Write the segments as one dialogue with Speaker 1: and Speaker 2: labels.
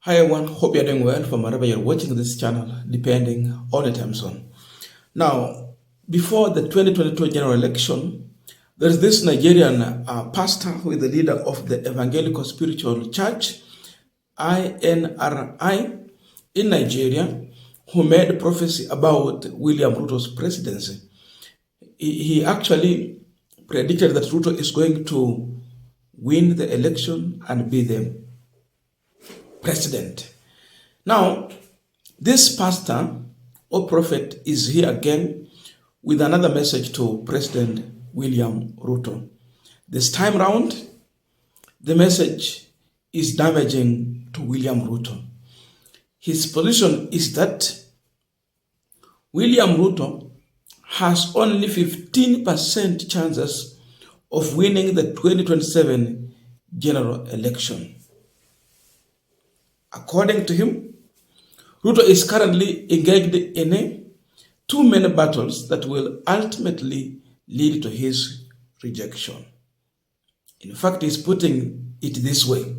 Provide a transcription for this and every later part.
Speaker 1: Hi everyone, hope you're doing well from wherever you're watching this channel, depending on the time zone. Now, before the 2022 general election, there's this Nigerian pastor who is the leader of the Evangelical Spiritual Church, INRI, in Nigeria, who made prophecy about William Ruto's presidency. He actually predicted that Ruto is going to win the election and be the president. Now, this pastor or prophet is here again with another message to President William Ruto. This time round, the message is damaging to William Ruto. His position is that William Ruto has only 15% chances of winning the 2027 general election. According to him, Ruto is currently engaged in too many battles that will ultimately lead to his rejection. In fact, he's putting it this way: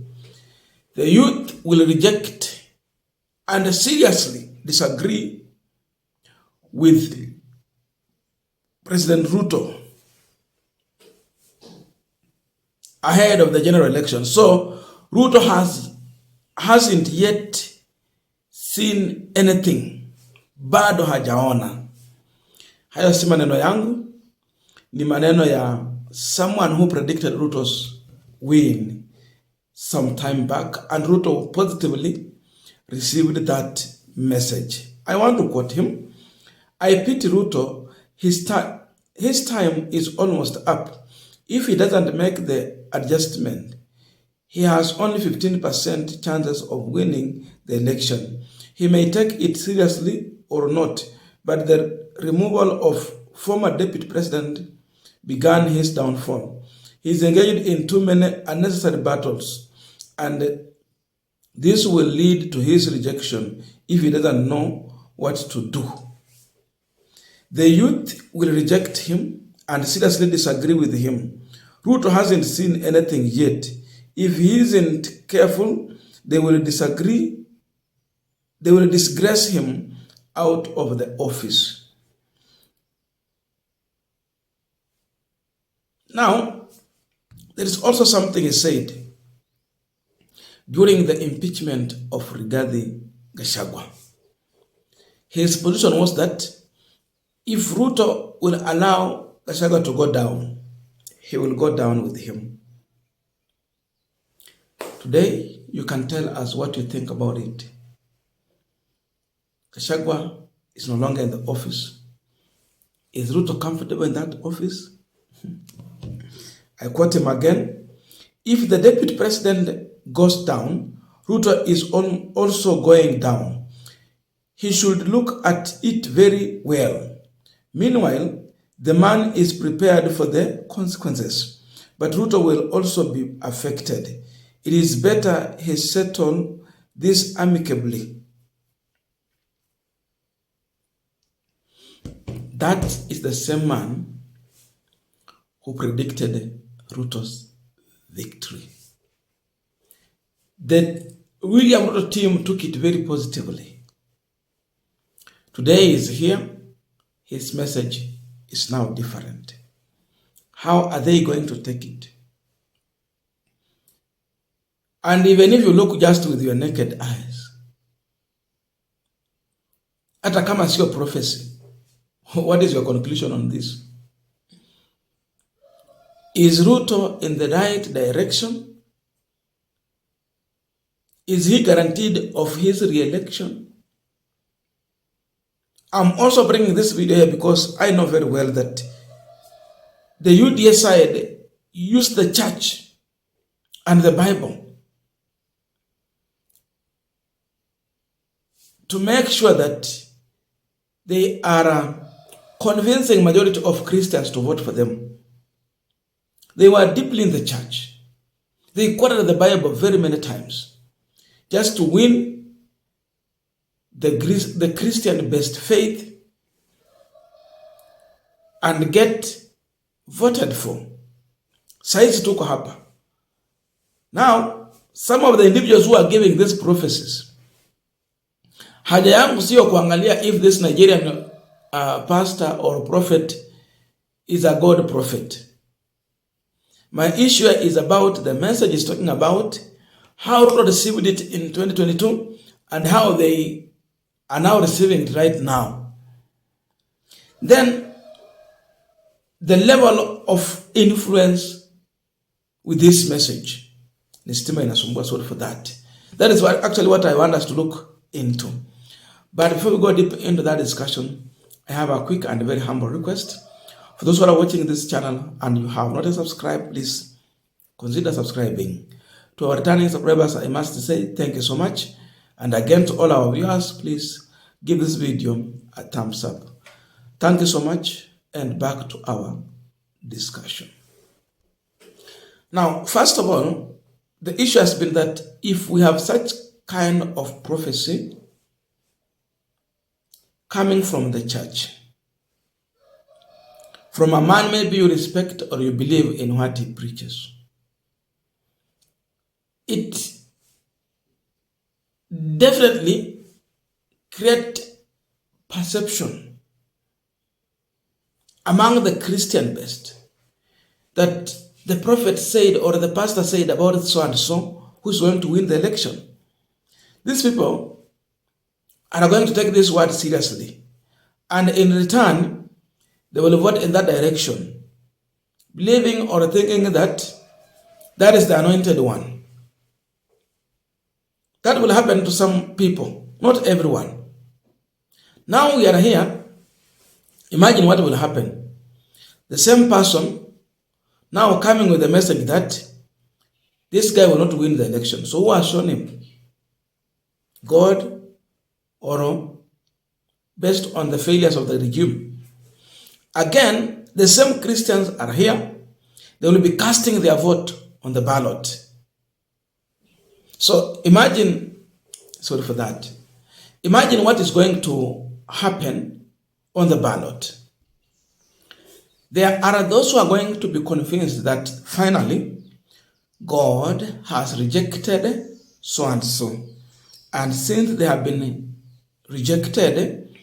Speaker 1: the youth will reject and seriously disagree with President Ruto ahead of the general election. So Ruto hasn't yet seen anything, bado hajaona. Hayo si maneno yangu, ni maneno ya someone who predicted Ruto's win some time back, and Ruto positively received that message. I want to quote him: "I pity Ruto, his time is almost up. If he doesn't make the adjustment, he has only 15% chances of winning the election. He may take it seriously or not, but the removal of former deputy president began his downfall. He is engaged in too many unnecessary battles, and this will lead to his rejection if he doesn't know what to do. The youth will reject him and seriously disagree with him. Ruto hasn't seen anything yet. If he isn't careful, they will disagree. They will disgrace him out of the office." Now, there is also something he said during the impeachment of Gachagwa. His position was that if Ruto will allow Gachagwa to go down, he will go down with him. Today, you can tell us what you think about it. Gachagwa is no longer in the office. Is Ruto comfortable in that office? I quote him again: "If the deputy president goes down, Ruto is also going down. He should look at it very well. Meanwhile, the man is prepared for the consequences, but Ruto will also be affected. It is better he settle this amicably." That is the same man who predicted Ruto's victory. The William Ruto team took it very positively. Today is here. His message is now different. How are they going to take it? And even if you look just with your naked eyes, hata kama sio prophecy, what is your conclusion on this? Is Ruto in the right direction? Is he guaranteed of his re-election? I'm also bringing this video here because I know very well that the UDA side used the church and the Bible to make sure that they are convincing majority of Christians to vote for them. They were deeply in the church. They quoted the Bible very many times just to win the Christian-based faith and get voted for. Saizi tuko hapa. Now, some of the individuals who are giving these prophecies, haja yangu sio kuangalia if this Nigerian pastor or prophet is a God prophet. My issue is about the message is talking about how Ruto received it in 2022 and how they are now receiving it right now. Then the level of influence with this message. Nistima inasumbua, sorry for that. That is actually what I want us to look into. But before we go deep into that discussion, I have a quick and very humble request. For those who are watching this channel and you have not subscribed, please consider subscribing. To our returning subscribers, I must say thank you so much. And again, to all our viewers, please give this video a thumbs up. Thank you so much, and back to our discussion. Now, first of all, the issue has been that if we have such kind of prophecy coming from the church, from a man maybe you respect or you believe in what he preaches, it definitely creates perception among the Christian best that the prophet said or the pastor said about so and so who's going to win the election. These people are going to take this word seriously, and in return they will vote in that direction, believing or thinking that that is the anointed one. That will happen to some people, not everyone. Now we are here. Imagine what will happen. The same person now coming with the message that this guy will not win the election. So who has shown him? God, or based on the failures of the regime? Again, the same Christians are here. They will be casting their vote on the ballot. So imagine, sorry for that, imagine what is going to happen on the ballot. There are those who are going to be convinced that finally God has rejected so and so. And since they have been rejected,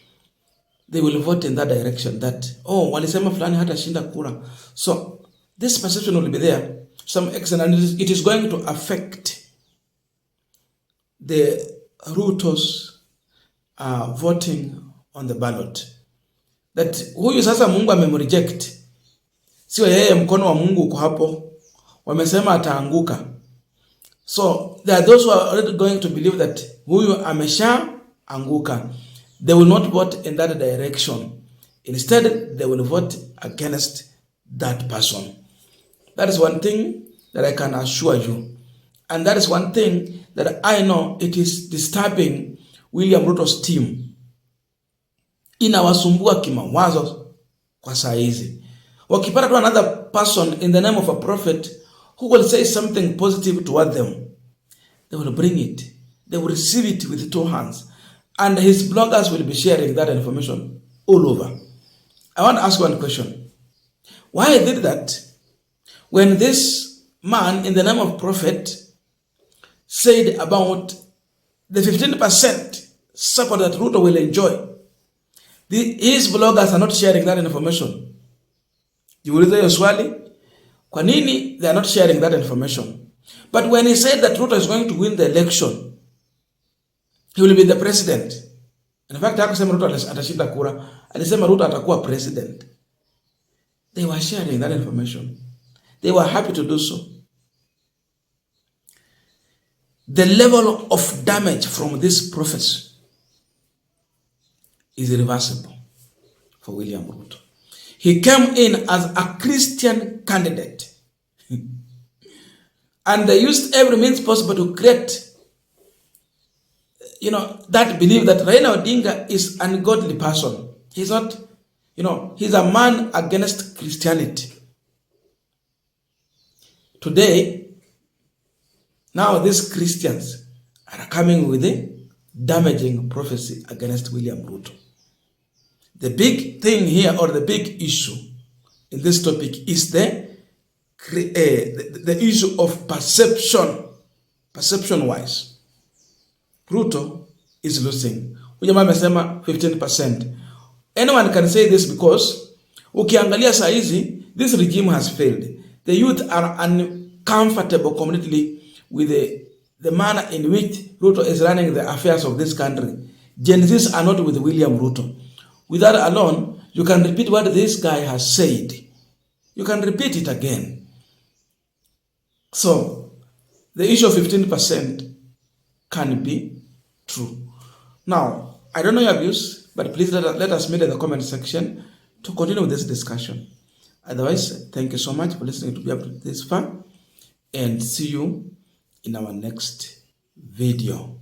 Speaker 1: they will vote in that direction that, oh, walisema fulani hata shinda kura. So this perception will be there to some extent, and it is going to affect the Ruto's voting on the ballot. That huyu sasa Mungu amemreject, sio yeye, mkono wa Mungu uko hapo, wamesema ataanguka. So there are those who are already going to believe that huyu amesha anguka. They will not vote in that direction. Instead, they will vote against that person. That is one thing that I can assure you. And that is one thing that I know it is disturbing William Ruto's team. Inawasumbua kimawazo kwa saa hizi. Wakipata tu another person in the name of a prophet who will say something positive toward them, they will bring it. They will receive it with two hands. And his bloggers will be sharing that information all over. I want to ask one question. Why did that when this man in the name of prophet said about the 15% support that Ruto will enjoy, his bloggers are not sharing that information? Jiulize hiyo swali. Kwa nini they are not sharing that information? But when he said that Ruto is going to win the election, he will be the president. In fact, hakusema Ruto atashinda kura, alisema Ruto atakuwa president. They were sharing that information. They were happy to do so. The level of damage from this prophecy is irreversible for William Ruto. He came in as a Christian candidate. And they used every means possible to create, that belief that Raila Odinga is an ungodly person. He's not, he's a man against Christianity. Today, now these Christians are coming with a damaging prophecy against William Ruto. The big thing here, or the big issue in this topic, is the issue of perception perception wise, Ruto is losing. Huyu jamaa amesema 15%. Anyone can say this because ukiangalia saa hizi, this regime has failed. The youth are uncomfortable completely with the manner in which Ruto is running the affairs of this country. Gen Zs are not with William Ruto. With that alone, you can repeat what this guy has said. You can repeat it again. So, the issue of 15% can be true. Now, I don't know your views, but please let us meet in the comment section to continue with this discussion. Otherwise, thank you so much for listening to me up to this far, and see you in our next video.